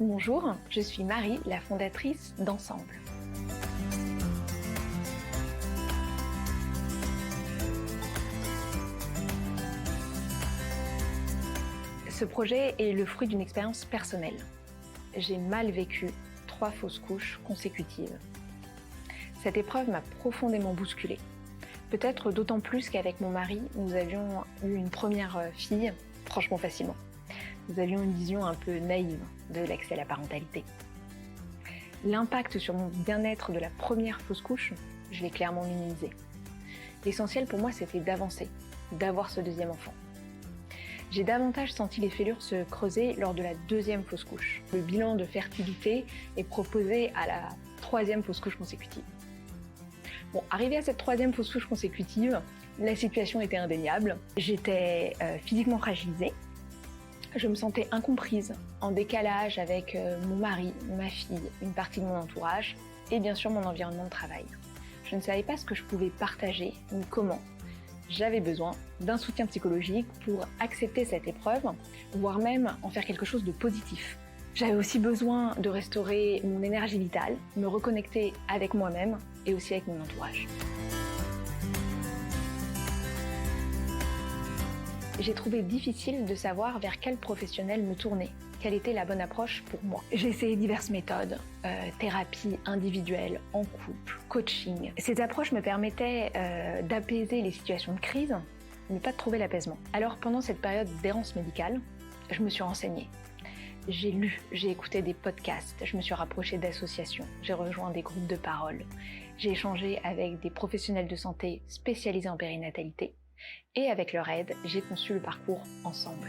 Bonjour, je suis Marie, la fondatrice d'Ensemble. Ce projet est le fruit d'une expérience personnelle. J'ai mal vécu 3 fausses couches consécutives. Cette épreuve m'a profondément bousculée. Peut-être d'autant plus qu'avec mon mari, nous avions eu une première fille, franchement facilement. Nous avions une vision un peu naïve de l'accès à la parentalité. L'impact sur mon bien-être de la première fausse couche, je l'ai clairement minimisé. L'essentiel pour moi, c'était d'avancer, d'avoir ce deuxième enfant. J'ai davantage senti les fêlures se creuser lors de la deuxième fausse couche. Le bilan de fertilité est proposé à la 3e fausse couche consécutive. Bon, arrivé à cette 3e fausse couche consécutive, la situation était indéniable. J'étais physiquement fragilisée. Je me sentais incomprise, en décalage avec mon mari, ma fille, une partie de mon entourage et bien sûr mon environnement de travail. Je ne savais pas ce que je pouvais partager ni comment. J'avais besoin d'un soutien psychologique pour accepter cette épreuve, voire même en faire quelque chose de positif. J'avais aussi besoin de restaurer mon énergie vitale, me reconnecter avec moi-même et aussi avec mon entourage. J'ai trouvé difficile de savoir vers quel professionnel me tourner, quelle était la bonne approche pour moi. J'ai essayé diverses méthodes, thérapie individuelle, en couple, coaching. Ces approches me permettaient d'apaiser les situations de crise, mais pas de trouver l'apaisement. Alors pendant cette période d'errance médicale, je me suis renseignée. J'ai lu, j'ai écouté des podcasts, je me suis rapprochée d'associations, j'ai rejoint des groupes de parole, j'ai échangé avec des professionnels de santé spécialisés en périnatalité et avec leur aide, j'ai conçu le parcours Ensemble.